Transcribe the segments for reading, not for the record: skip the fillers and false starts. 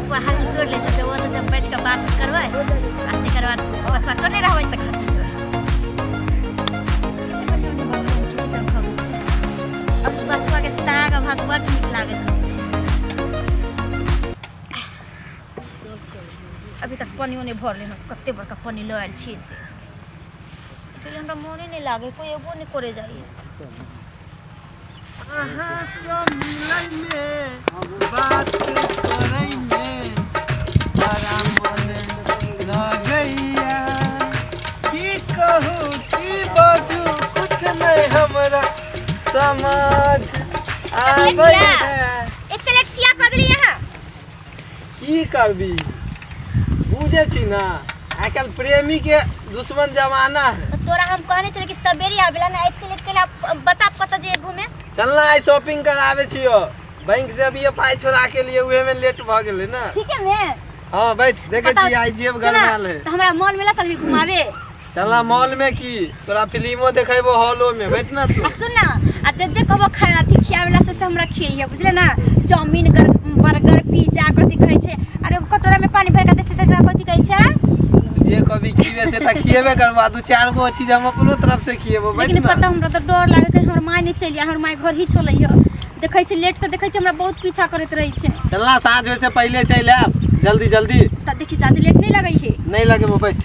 एक बार हाथ जोड़ ले तो वो तो जब बैठ के बात करवाए बात करवा बस तो नहीं रहबै त खाती अब बचवा के साग भात बड़ नीक लागत अभी तक पानी उन्हें भर लेना कते बड़का पानी ल आयल छी से तो हमरा मोने नहीं लागे कोई एगो नहीं करे जाइए अहाँ सब मिलै में बात करै में बड़ा मन लगैया की कहूँ की बाजू कुछ नहीं हमरा समझ आबै है एक प्लेट किया कर ली यहां की करबी बुझे छी ना आजकल प्रेमी के दुश्मन जमाना है तोरा हम कहने चले कि सवेरे आवेला ना एक प्लेट के लिए बता कत जे घूमे चलना आई शॉपिंग करावे छियो बैंक से अभी पाई छोड़ा के लिए उहे में लेट भ गेलै ना ठीक है मैं हां बैठ देखे छी आई जेब गरमाल है तो हमरा मॉल में ला चलबी घुमावे चलना मॉल में की तोरा फिल्मो देखेबो हॉलो में बैठ ना तू सुन ना आ जे कहबो खाना थी खियावेला से हमरा खियैया बुझले ना चाउमीन बर्गर पिज्जा कथि कहै छै अरे कटोरा में पानी भर के देते तकरा कथि कहै छै जे कभी खिएबे से त खिएबे करबा दू चार गो चीज हम अपनो तरफ से खिएबो बैठ लेकिन ना पता हमरा तो डर लागे कि हमर माय नहीं चलिया हमर माय घर ही छोलै ह देखै छै लेट त देखै छै हमरा बहुत पीछा करैत रहै छै चलना साँझ होय से पहले चल आब जल्दी जल्दी त देखि ज्यादा लेट नहीं लगै है नहीं लगे वो बैठ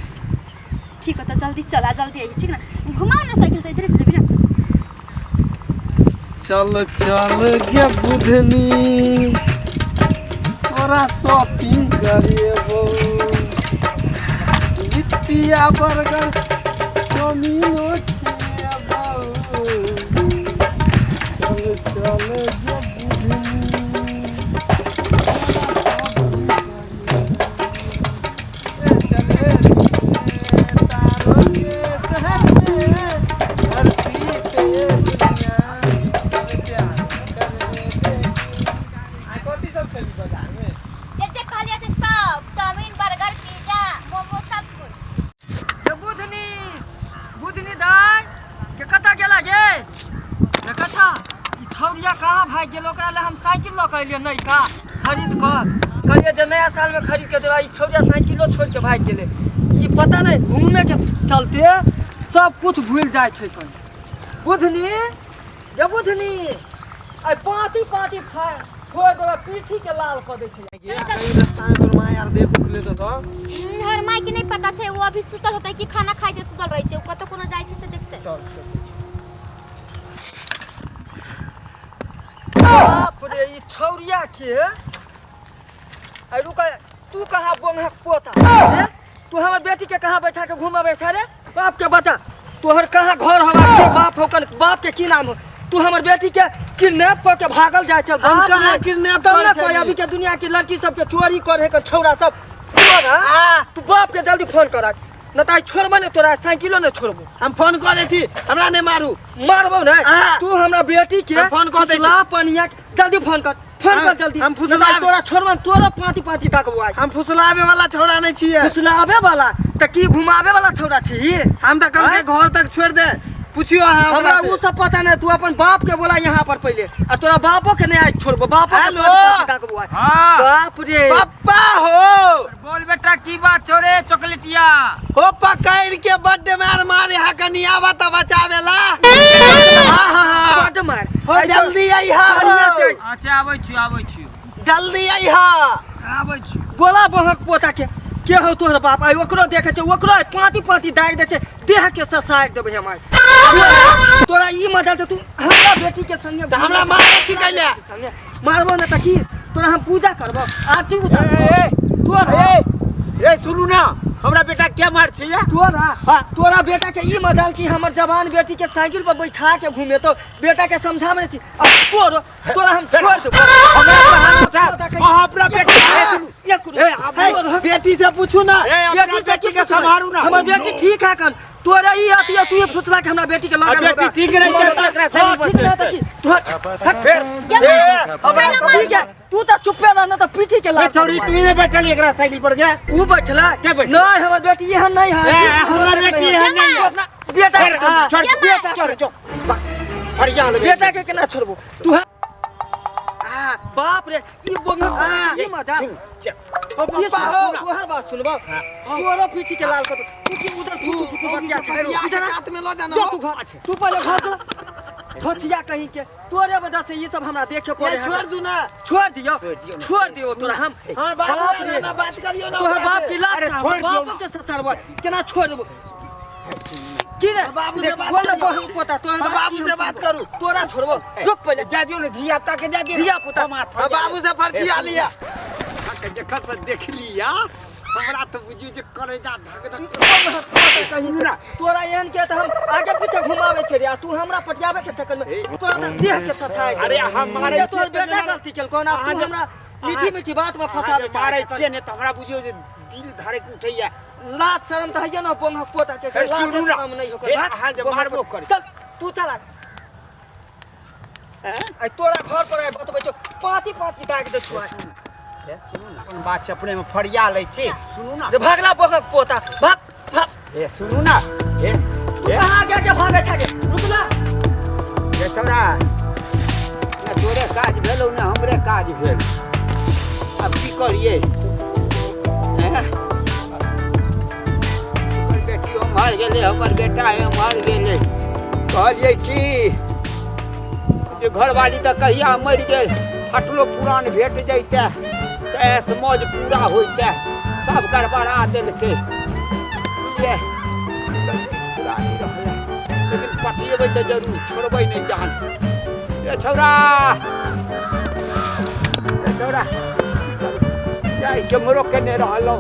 ठीक है तो जल्दी चला जल्दी आई ठीक ना घुमाओ ना साइकिल तो इधर से जबी ना चल चल के बुधनी तोरा शॉपिंग करिएबो लिट्टिया बर्गर चाउमीनो खिएबो चल चल के हम साइकिल लो कहलिए नहीं का खरीद कर कहलिए जे नया साल में खरीद के देबा ई छौरिया साइकिलो छोड़ के भाग गेले ई पता नहीं घूमे के चलते सब कुछ भूल जाय छै कल बुधनी ये बुधनी आई पाती पाती छोड़ देबा पीठी के लाल क दे छै ये रास्ता में तोर माय यार दे भूले तो हर माय के नहीं पता छै वो अभी सुतल होतै कि खाना खाइ छै सुतल रहै छै ओ कत कोनो जाय छै से देखते चल बाप रे ई छौरिया के आई रुका तू कहां बोंगा पोता तू हमर बेटी के कहां बैठा के घुमावे छै रे बाप के बच्चा तोहर कहां घर हवा के बाप होकन बाप के की नाम तू हमर बेटी के किडनैप क के भागल जाय छै हम कहां किडनैप कर छै अभी के दुनिया की लड़की सब के चोरी करे के छौरा सब तू बाप के जल्दी फोन कर न त छोड़बे ने तोरा साइकिलो ने छोड़बो हम फोन करे छी हमरा ने मारू मारबो ने तू हमरा बेटी के फोन कर दे ला पनिया जल्दी फोन कर जल्दी हम फुसला तोरा छोड़बन तोरा पाती पाती तकबो आई हम फुसलावे वाला छोड़ा नहीं छिए फुसलावे वाला त की घुमावे वाला छोड़ा छी हम त कल के घर तक छोड़ दे पूछियो हमरा उ सब पता नहीं तू अपन बाप के बोला यहां पर पहले आ तोरा बापो के नहीं आई छोड़बो बापो के तकबो आई हां बाप रे पापा हो बोल बेटा की बात छोरे चॉकलेटिया हो पकड़ के बड्डे मार मारे हा कनिया बा त बचावेला हां बड्डे मार हो जल्दी आई हा अच्छा आबै छी जल्दी आई हा आबै छी बोला बहक पोता के हो तोहर बाप आई ओकरो देखे छै ओकरो पाती पाती दाग दे छै देह के ससार देबे हम तोरा ई मदद तू हमरा बेटी के संगे हमरा मारे छी कैले मारबो न त की तोरा हम पूजा करबो आरती उतारबो तोरा ए सुनू ना हमरा बेटा क्या मार छै तोरा बेटा के ई मजाल की हमर जवान बेटी के साइकिल पर बैठा के घूमे तो बेटा के समझावे छी अब तोरा हम छोड़ देबो हमरा अपना बेटी से पूछू ना बेटी के संभारू ना हमर बेटी ठीक है कन तोरा ई आती तू ये फुसला के हमरा बेटी के लगा बेटी ठीक नहीं चलता एकरा सही बोल ठीक है तू त चुप्पे रह न त पीठी के लाग थोड़ी तू ने बैठली एकरा साइकिल पर गया ऊ बैठला के बैठ नहीं हमर बेटी यहां नहीं है हमर बेटी यहां नहीं अपना बेटा छोड़ बेटा छोड़ जो हर जा बेटा के केना छोड़बो तू बाप रे ई बोंगा ये मजा पापा हो तोहर बात सुनबो तोरो पीठी के लाल कर तू की उधर तू बतिया छ इधर हाथ में लो जाना जा तू घर तू पहले घर चला छोचिया कहीं के तोरे वजह से ये सब हमरा देखे पड़े है छोड़ दू ना छोड़ दियो तोरा हम हां बाप रे ना बात करियो ना तोहर बाप की लाश बाप के ससुरवा केना छोड़ देबो की रे बाबू से बात बोल बहुत पता तोहर बाबू से बात करू तोरा छोड़बो रुक पहले जा दियो ने धिया पुता के जा दियो धिया पुता बाबू से पर्ची आ लिया देखा से देख लिया हमरा तो बुझियो जे करे जा धक धक कहीं ना तोरा एहन के त हम आगे पीछे घुमावे छै रे तू हमरा पटियावे के चक्कर में तोरा त देह के ससाए अरे हमारे तोर बेटा गलती केल कोना तू हमरा मीठी मीठी बात में फसावे मारे छे ने त हमरा बुझियो जे दिल धरे के उठैया लाज शर्म त हैया ना पोंग पोता के लाज शर्म नहीं होकर हां जे मारबो करे चल तू चला आई तोरा घर पर बतबै छौ पाती दाग दे छुआ सुनू ना अपन बात अपने में फरिया लै छी सुनू ना रे भागला पोखक पोता भाग ए सुनू ना ए कहां के भागे छके रुकला ये छोरा ना तोरे काज भेलौ ना हमरे काज भेल अब की करिए बेटियो मर गेले हमर बेटा मर गेले कहलिए कि जे घरवाली त कहिया मर गेल हटलो पुरान भेट जैते ऐस मौज पूरा होइते सब गड़बड़ा देलके बुझलिए पुरानी रहले लेकिन पटिएबै त जरूर छोड़बै नहीं जान ए छौरा जाई के मरो के ने रहलौ